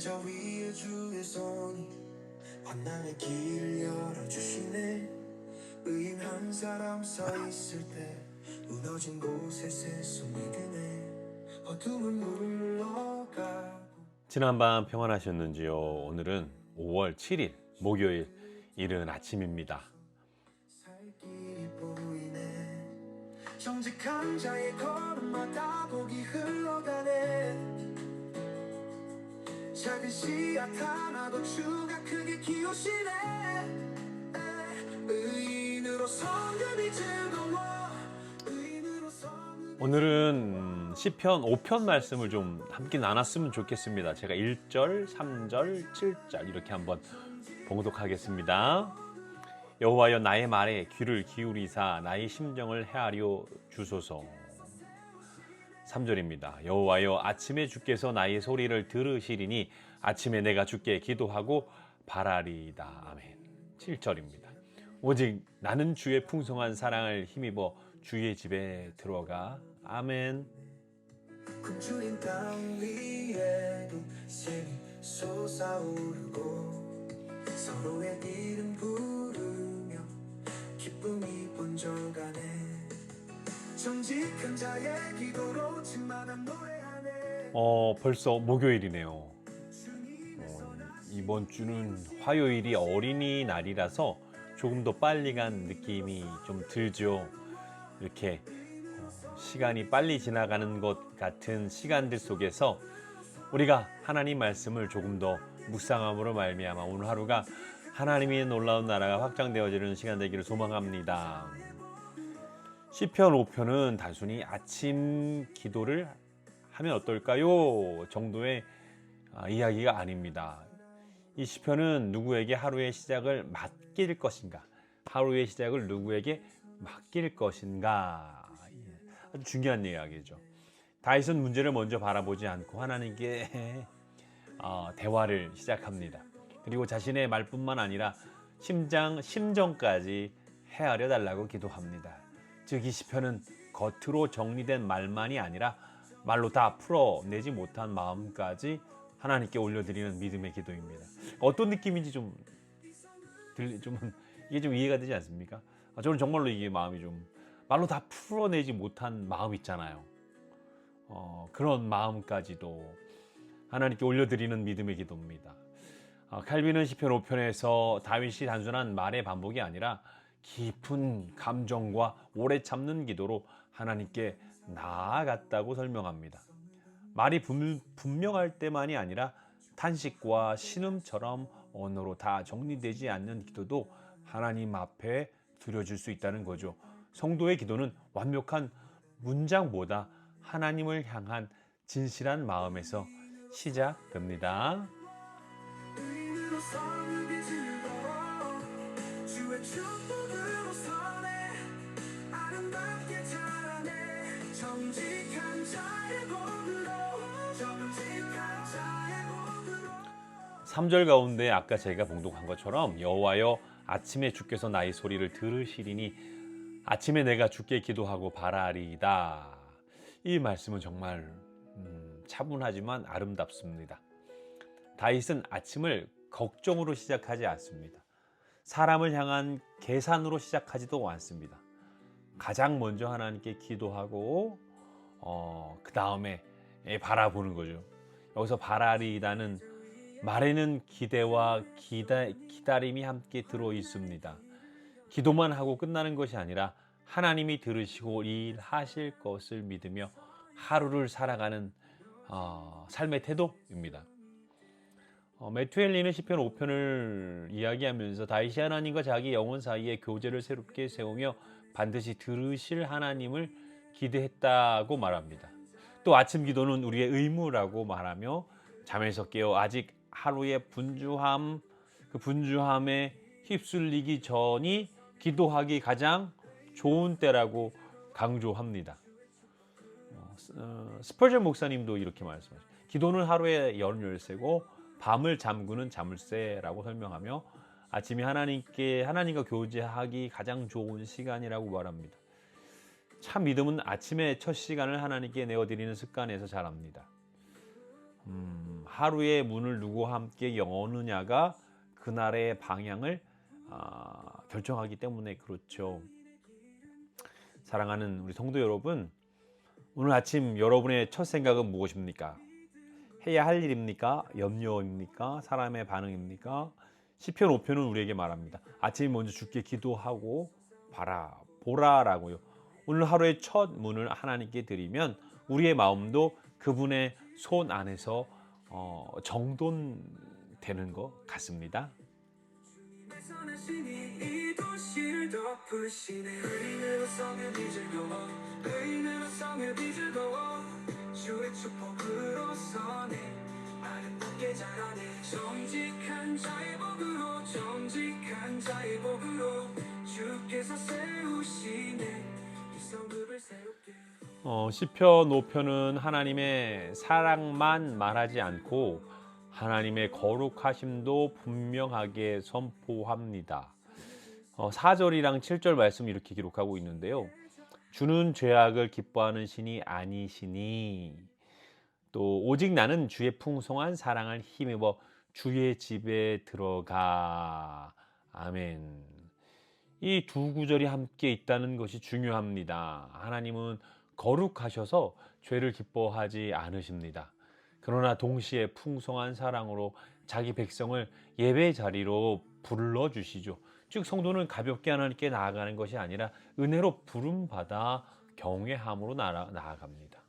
저 위에 주의 손이 환난의 길을 열어주시네. 의인 한 사람 서 있을 때 무너진 곳에 새송이 드네. 어둠은 물러가고. 지난밤 평안하셨는지요? 오늘은 5월 7일 목요일 이른 아침입니다. 살 길이 보이네. 정직한 자의 걸음마다 복이 흘러가네. 작은 씨앗 하나도 주가 크게 키우시네. 의인으로 성금이 즐거워. 의인으로 성금이. 오늘은 시편 5편 말씀을 좀 함께 나눴으면 좋겠습니다. 제가 1절, 3절, 7절 이렇게 한번 봉독하겠습니다. 여호와여 나의 말에 귀를 기울이사 나의 심정을 헤아려 주소서. 3절입니다. 여호와여 아침에 주께서 나의 소리를 들으시리니 아침에 내가 주께 기도하고 바라리이다. 아멘. 7절입니다. 오직 나는 주의 풍성한 사랑을 힘입어 주의 집에 들어가. 아멘. 굶주린 땅 위에도 샘이 솟아오르고 서로의 이름 부르며 기쁨이 번져가네. 정직한 자의 기도로 충만한 노래하네. 벌써 목요일이네요. 이번 주는 화요일이 어린이날이라서 조금 더 빨리 간 느낌이 좀 들죠. 이렇게 시간이 빨리 지나가는 것 같은 시간들 속에서 우리가 하나님 말씀을 조금 더 묵상함으로 말미암아 오늘 하루가 하나님의 놀라운 나라가 확장되어지는 시간 되기를 소망합니다. 시편 5편은 단순히 아침 기도를 하면 어떨까요? 정도의 이야기가 아닙니다. 이 시편은 누구에게 하루의 시작을 맡길 것인가? 하루의 시작을 누구에게 맡길 것인가? 아주 중요한 이야기죠. 다윗은 문제를 먼저 바라보지 않고 하나님께 대화를 시작합니다. 그리고 자신의 말뿐만 아니라 심정까지 헤아려 달라고 기도합니다. 즉 이 시편은 겉으로 정리된 말만이 아니라 말로 다 풀어내지 못한 마음까지 하나님께 올려드리는 믿음의 기도입니다. 어떤 느낌인지 이게 좀 이해가 되지 않습니까? 저는 정말로 이게 마음이 좀 말로 다 풀어내지 못한 마음 있잖아요. 그런 마음까지도 하나님께 올려드리는 믿음의 기도입니다. 칼빈은 시편 5편에서 다윗이 단순한 말의 반복이 아니라 깊은 감정과 오래 참는 기도로 하나님께 나아갔다고 설명합니다. 말이 분명할 때만이 아니라 탄식과 신음처럼 언어로 다 정리되지 않는 기도도 하나님 앞에 드려질 수 있다는 거죠. 성도의 기도는 완벽한 문장보다 하나님을 향한 진실한 마음에서 시작됩니다. 의인으로 성금이 즐거워. 주의 축복으로 서네. 아름답게 자라네. 정직한 자의 복으로. 3절 가운데 아까 제가 봉독한 것처럼 여호와여 아침에 주께서 나의 소리를 들으시리니 아침에 내가 주께 기도하고 바라리이다. 이 말씀은 정말 차분하지만 아름답습니다. 다윗은 아침을 걱정으로 시작하지 않습니다. 사람을 향한 계산으로 시작하지도 않습니다. 가장 먼저 하나님께 기도하고 그 다음에 바라보는 거죠. 여기서 바라리이다는 말에는 기대와 기다림이 함께 들어 있습니다. 기도만 하고 끝나는 것이 아니라 하나님이 들으시고 일하실 것을 믿으며 하루를 살아가는 삶의 태도입니다. 매튜 헨리는 시편 5편을 이야기하면서 다윗이 하나님과 자기 영혼 사이에 교제를 새롭게 세우며 반드시 들으실 하나님을 기대했다고 말합니다. 또 아침 기도는 우리의 의무라고 말하며 잠에서 깨어 아직 하루의 그 분주함에 휩쓸리기 전이 기도하기 가장 좋은 때라고 강조합니다. 스펄전 목사님도 이렇게 말씀하십니다. 기도는 하루의 열쇠고 밤을 잠그는 자물쇠라고 설명하며 아침이 하나님과 교제하기 가장 좋은 시간이라고 말합니다. 참 믿음은 아침의 첫 시간을 하나님께 내어드리는 습관에서 자랍니다. 하루의 문을 누구와 함께 여느냐가 그날의 방향을 결정하기 때문에 그렇죠. 사랑하는 우리 성도 여러분, 오늘 아침 여러분의 첫 생각은 무엇입니까? 해야 할 일입니까? 염려입니까? 사람의 반응입니까? 시편 5편은 우리에게 말합니다. 아침에 먼저 주께 기도하고 보라라고요. 오늘 하루의 첫 문을 하나님께 드리면 우리의 마음도 그분의 손 안에서 정돈되는 것 같습니다. 선하시니 이 도시를 덮으시네 의인으로 성읍이 즐거워 의인으로 성읍이 즐거워 주의 축복으로서네 아름답게 자라네 정직한 자의 복으로 정직한 자의 복으로 주께서 세우시네 이 성읍을 새롭게 시편 5편은 하나님의 사랑만 말하지 않고 하나님의 거룩하심도 분명하게 선포합니다. 4절이랑 7절 말씀 이렇게 기록하고 있는데요. 주는 죄악을 기뻐하는 신이 아니시니 또 오직 나는 주의 풍성한 사랑을 힘입어 주의 집에 들어가. 아멘. 이 두 구절이 함께 있다는 것이 중요합니다. 하나님은 거룩하셔서 죄를 기뻐하지 않으십니다. 그러나 동시에 풍성한 사랑으로 자기 백성을 예배 자리로 불러주시죠. 즉 성도는 가볍게 하나님께 나아가는 것이 아니라 은혜로 부름받아 경외함으로 나아갑니다.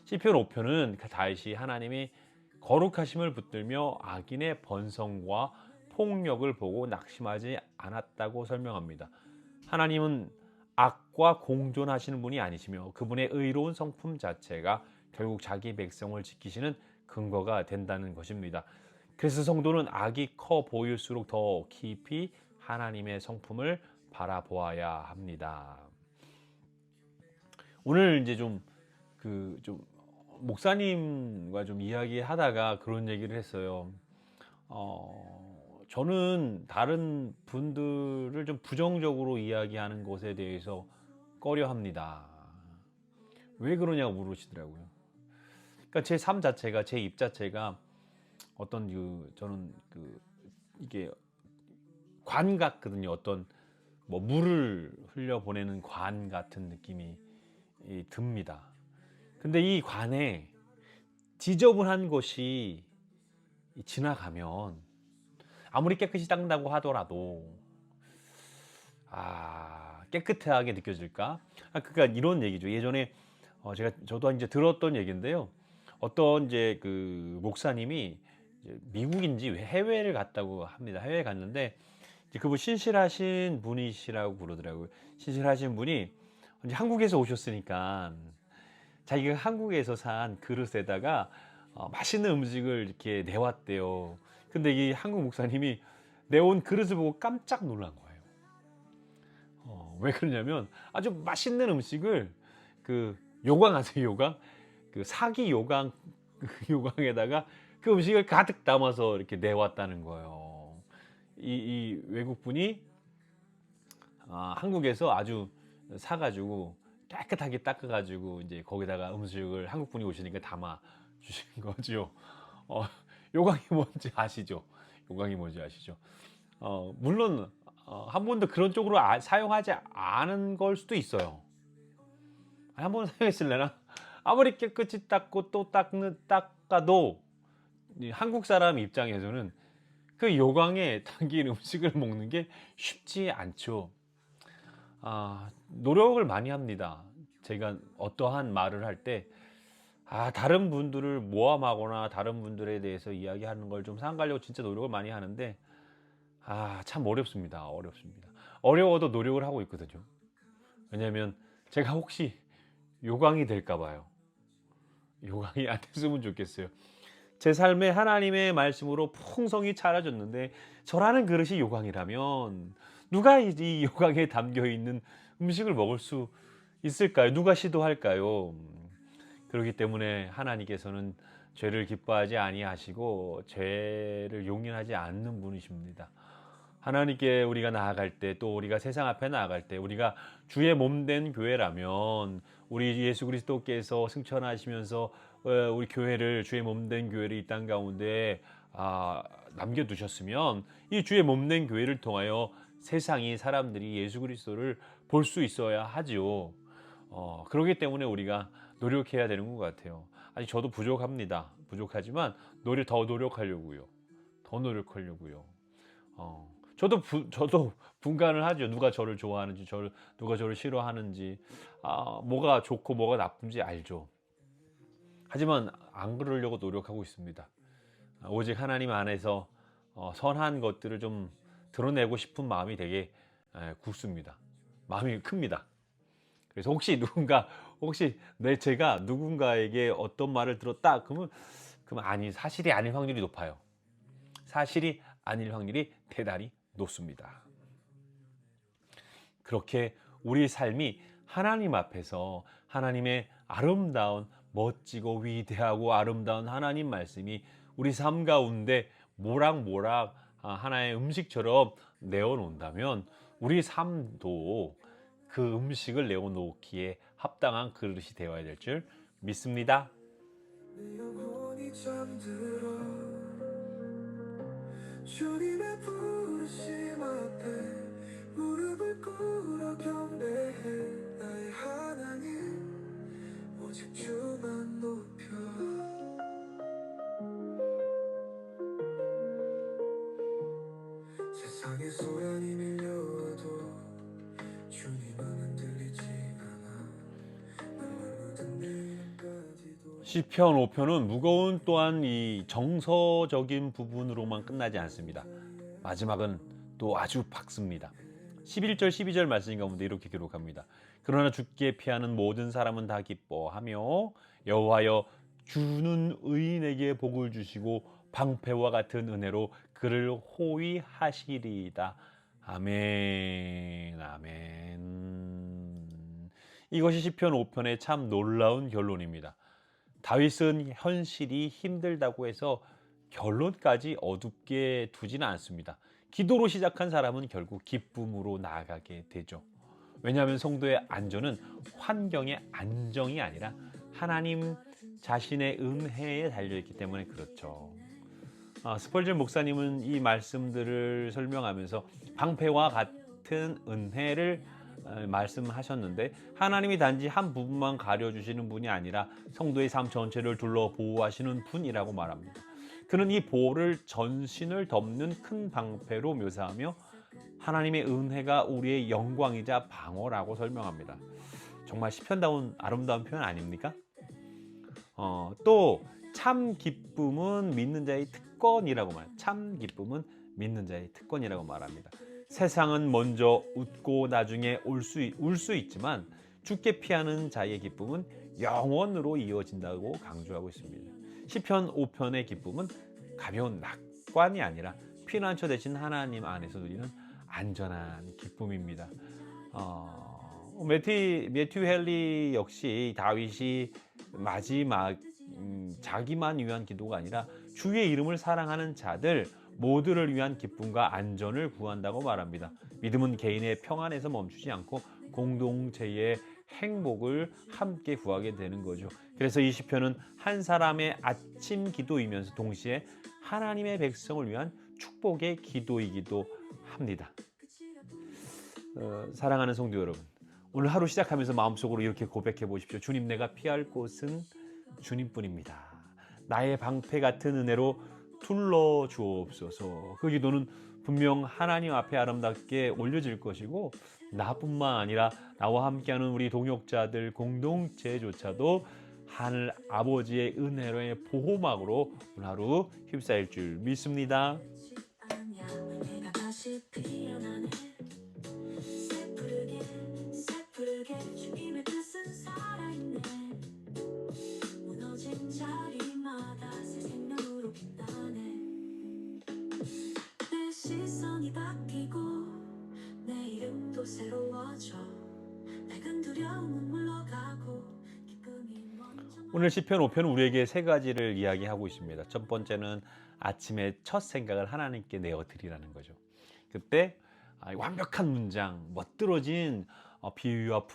시편 5편은 다윗이 하나님이 거룩하심을 붙들며 악인의 번성과 폭력을 보고 낙심하지 않았다고 설명합니다. 하나님은 악과 공존하시는 분이 아니시며 그분의 의로운 성품 자체가 결국 자기 백성을 지키시는 근거가 된다는 것입니다. 그래서 성도는 악이 커 보일수록 더 깊이 하나님의 성품을 바라보아야 합니다. 오늘 이제 좀 목사님과 좀 이야기하다가 그런 얘기를 했어요. 저는 다른 분들을 좀 부정적으로 이야기하는 것에 대해서 꺼려합니다. 왜 그러냐고 물으시더라고요. 그러니까 제 삶 자체가, 제 입 자체가 어떤 저는 이게 관 같거든요. 어떤 물을 흘려 보내는 관 같은 느낌이 듭니다. 근데 이 관에 지저분한 것이 지나가면 아무리 깨끗이 닦는다고 하더라도 깨끗하게 느껴질까? 그러니까 이런 얘기죠. 예전에 저도 이제 들었던 얘기인데요. 어떤 이제 그 목사님이 이제 미국인지 해외를 갔다고 합니다. 해외에 갔는데 이제 그분 신실하신 분이시라고 그러더라고요. 신실하신 분이 이제 한국에서 오셨으니까 자기가 한국에서 산 그릇에다가 맛있는 음식을 이렇게 내왔대요. 근데 이 한국 목사님이 내온 그릇을 보고 깜짝 놀란 거예요. 왜 그러냐면 아주 맛있는 음식을 요강 아세요? 요강? 사기 요강 요강에다가 그 음식을 가득 담아서 이렇게 내왔다는 거예요. 이 외국분이 한국에서 아주 사가지고 깨끗하게 닦아가지고 이제 거기다가 음식을 한국분이 오시니까 담아 주신 거죠. 요강이 뭔지 아시죠? 요강이 뭔지 아시죠? 물론 한 번도 그런 쪽으로 사용하지 않은 걸 수도 있어요. 한 번 사용했을래나? 아무리 깨끗이 닦고 또 닦아도 한국 사람 입장에서는 그 요강에 담긴 음식을 먹는 게 쉽지 않죠. 노력을 많이 합니다. 제가 어떠한 말을 할 때 다른 분들을 모함하거나 다른 분들에 대해서 이야기하는 걸 좀 삼가려고 진짜 노력을 많이 하는데 참 어렵습니다. 어려워도 노력을 하고 있거든요. 왜냐하면 제가 혹시 요강이 될까 봐요. 요강이 안 됐으면 좋겠어요. 제 삶에 하나님의 말씀으로 풍성이 차려졌는데 저라는 그릇이 요강이라면 누가 이 요강에 담겨 있는 음식을 먹을 수 있을까요? 누가 시도할까요? 그렇기 때문에 하나님께서는 죄를 기뻐하지 아니하시고 죄를 용인하지 않는 분이십니다. 하나님께 우리가 나아갈 때, 또 우리가 세상 앞에 나아갈 때, 우리가 주의 몸된 교회라면 우리 예수 그리스도께서 승천하시면서 우리 교회를 주의 몸된 교회를 이 땅 가운데 남겨두셨으면 이 주의 몸된 교회를 통하여 세상이 사람들이 예수 그리스도를 볼 수 있어야 하지요. 그렇기 때문에 우리가 노력해야 되는 것 같아요. 아니 저도 부족합니다. 부족하지만 더 노력하려고요. 더 노력하려고요. 저도 분간을 하죠. 누가 저를 좋아하는지, 누가 저를 싫어하는지, 뭐가 좋고 뭐가 나쁜지 알죠. 하지만 안 그러려고 노력하고 있습니다. 오직 하나님 안에서 선한 것들을 좀 드러내고 싶은 마음이 되게 굳습니다. 마음이 큽니다. 그래서 혹시 제가 누군가에게 어떤 말을 들었다 그러면 사실이 아닐 확률이 높아요. 사실이 아닐 확률이 대단히 높습니다. 그렇게 우리 삶이 하나님 앞에서 하나님의 아름다운 멋지고 위대하고 아름다운 하나님 말씀이 우리 삶 가운데 모락모락 하나의 음식처럼 내어놓는다면 우리 삶도 그 음식을 내어놓기에 합당한 그릇이 되어야 될 줄 믿습니다. 내 영혼이 잠들어 주님의 부르심 앞에 무릎을 꿇어 경배해 나의 하나님 오직 주만 높여 세상의 소란이 밀려와도 주님은 들리지 않아 나만 묻은 내일까지도 시편 5편은 무거운 또한 이 정서적인 부분으로만 끝나지 않습니다. 마지막은 또 아주 밝습니다. 11절 12절 말씀 가운데 이렇게 기록합니다. 그러나 주께 피하는 모든 사람은 다 기뻐하며 여호와여 주는 의인에게 복을 주시고 방패와 같은 은혜로 그를 호위하시리이다. 아멘. 아멘. 이것이 시편 5편의 참 놀라운 결론입니다. 다윗은 현실이 힘들다고 해서 결론까지 어둡게 두지는 않습니다. 기도로 시작한 사람은 결국 기쁨으로 나아가게 되죠. 왜냐하면 성도의 안전은 환경의 안정이 아니라 하나님 자신의 은혜에 달려있기 때문에 그렇죠. 스펄전 목사님은 이 말씀들을 설명하면서 방패와 같은 은혜를 말씀하셨는데 하나님이 단지 한 부분만 가려주시는 분이 아니라 성도의 삶 전체를 둘러 보호하시는 분이라고 말합니다. 그는 이 보호를 전신을 덮는 큰 방패로 묘사하며 하나님의 은혜가 우리의 영광이자 방어라고 설명합니다. 정말 시편다운 아름다운 표현 아닙니까? 또 참 기쁨은 믿는 자의 특권이라고 말합니다. 참 기쁨은 믿는 자의 특권이라고 말합니다. 세상은 먼저 웃고 나중에 울 수 있지만 주께 피하는 자의 기쁨은 영원으로 이어진다고 강조하고 있습니다. 시편 5편의 기쁨은 가벼운 낙관이 아니라 피난처 대신 하나님 안에서 누리는 안전한 기쁨입니다. 매튜 헨리 역시 다윗이 마지막 자기만 위한 기도가 아니라 주의 이름을 사랑하는 자들 모두를 위한 기쁨과 안전을 구한다고 말합니다. 믿음은 개인의 평안에서 멈추지 않고 공동체의 행복을 함께 구하게 되는 거죠. 그래서 이 시편은 한 사람의 아침 기도이면서 동시에 하나님의 백성을 위한 축복의 기도이기도 합니다. 사랑하는 성도 여러분, 오늘 하루 시작하면서 마음속으로 이렇게 고백해 보십시오. 주님, 내가 피할 곳은 주님뿐입니다. 나의 방패 같은 은혜로 둘러 주옵소서. 그 기도는 분명 하나님 앞에 아름답게 올려질 것이고 나뿐만 아니라 나와 함께하는 우리 동역자들 공동체조차도 하늘 아버지의 은혜로의 보호막으로 오늘 하루 휩싸일 줄 믿습니다. 오늘 시편 5편은 우리에게 세 가지를 이야기하고 있습니다. 첫 번째는 아침에 첫 생각을 하나님께 내어드리라는 거죠. 그때 완벽한 문장, 멋들어진 비유와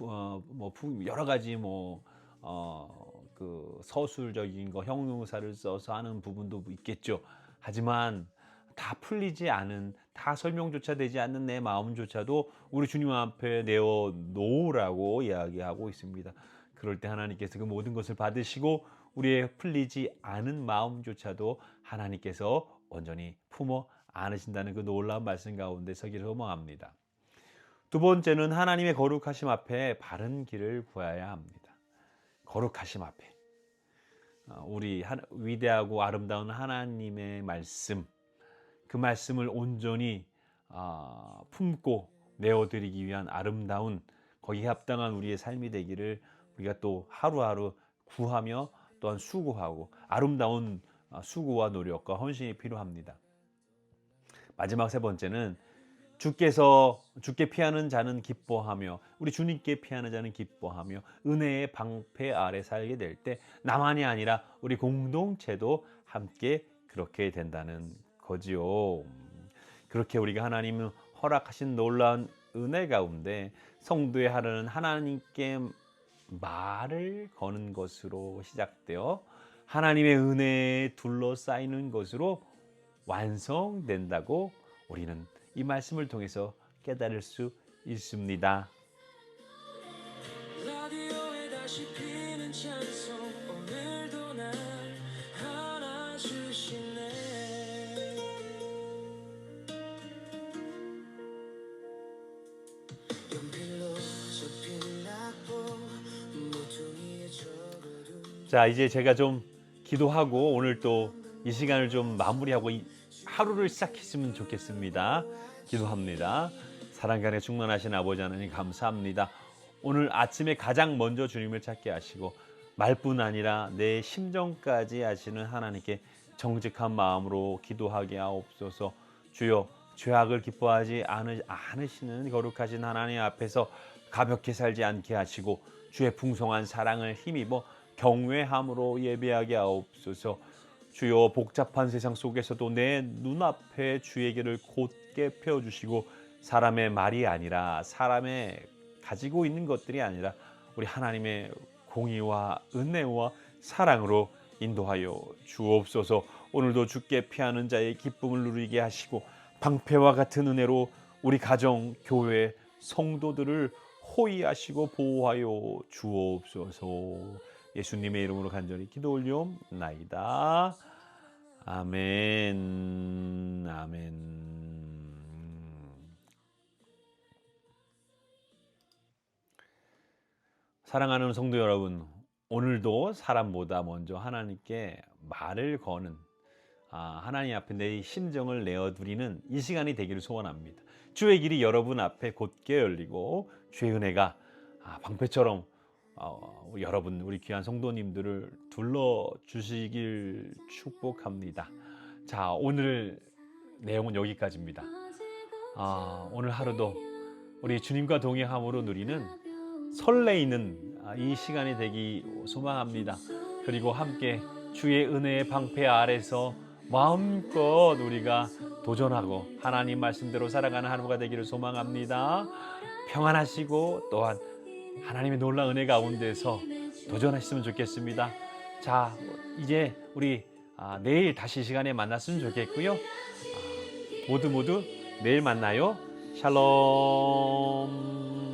여러 가지 그 서술적인 거 형용사를 써서 하는 부분도 있겠죠. 하지만 다 풀리지 않은, 다 설명조차 되지 않는 내 마음조차도 우리 주님 앞에 내어 놓으라고 이야기하고 있습니다. 그럴 때 하나님께서 그 모든 것을 받으시고 우리의 풀리지 않은 마음조차도 하나님께서 온전히 품어 안으신다는 그 놀라운 말씀 가운데 서기를 소망합니다. 두 번째는 하나님의 거룩하심 앞에 바른 길을 구해야 합니다. 거룩하심 앞에 우리 위대하고 아름다운 하나님의 말씀, 그 말씀을 온전히 품고 내어드리기 위한 아름다운, 거기에 합당한 우리의 삶이 되기를 우리가 또 하루하루 구하며 또한 수고하고, 아름다운 수고와 노력과 헌신이 필요합니다. 마지막 세 번째는 주께 피하는 자는 기뻐하며, 우리 주님께 피하는 자는 기뻐하며 은혜의 방패 아래 살게 될 때 나만이 아니라 우리 공동체도 함께 그렇게 된다는 거지요. 그렇게 우리가 하나님은 허락하신 놀라운 은혜 가운데 성도의 하루는 하나님께 말을 거는 것으로 시작되어 하나님의 은혜에 둘러싸이는 것으로 완성된다고 우리는 이 말씀을 통해서 깨달을 수 있습니다. 라디오에 다시 피는 찬송 오늘도 날 안아주시네 연필로 접힌 낙보 모퉁이에 적어둔 자, 이제 제가 좀 기도하고 오늘 또 이 시간을 좀 마무리하고 하루를 시작했으면 좋겠습니다. 기도합니다. 사랑간에 충만하신 아버지 하나님 감사합니다. 오늘 아침에 가장 먼저 주님을 찾게 하시고 말뿐 아니라 내 심정까지 아시는 하나님께 정직한 마음으로 기도하게 하옵소서. 주여, 죄악을 기뻐하지 않으시는 거룩하신 하나님 앞에서 가볍게 살지 않게 하시고 주의 풍성한 사랑을 힘입어 경외함으로 예배하게 하옵소서. 주여, 복잡한 세상 속에서도 내 눈앞에 주의 길을 곧게 펴주시고 사람의 말이 아니라, 사람의 가지고 있는 것들이 아니라 우리 하나님의 공의와 은혜와 사랑으로 인도하여 주옵소서. 오늘도 주께 피하는 자의 기쁨을 누리게 하시고 방패와 같은 은혜로 우리 가정, 교회, 성도들을 호위하시고 보호하여 주옵소서. 예수님의 이름으로 간절히 기도 올려옵나이다. 아멘. 아멘. 사랑하는 성도 여러분, 오늘도 사람보다 먼저 하나님께 말을 거는, 하나님 앞에 내 심정을 내어드리는 이 시간이 되기를 소원합니다. 주의 길이 여러분 앞에 곧게 열리고 주의 은혜가 방패처럼 여러분, 우리 귀한 성도님들을 둘러주시길 축복합니다. 자, 오늘 내용은 여기까지입니다. 오늘 하루도 우리 주님과 동행함으로 누리는 설레이는 이 시간이 되기 소망합니다. 그리고 함께 주의 은혜의 방패 아래서 마음껏 우리가 도전하고 하나님 말씀대로 살아가는 하루가 되기를 소망합니다. 평안하시고 또한 하나님의 놀라운 은혜 가운데서 도전하셨으면 좋겠습니다. 자, 이제 우리 내일 다시 시간에 만났으면 좋겠고요. 모두 내일 만나요. 샬롬.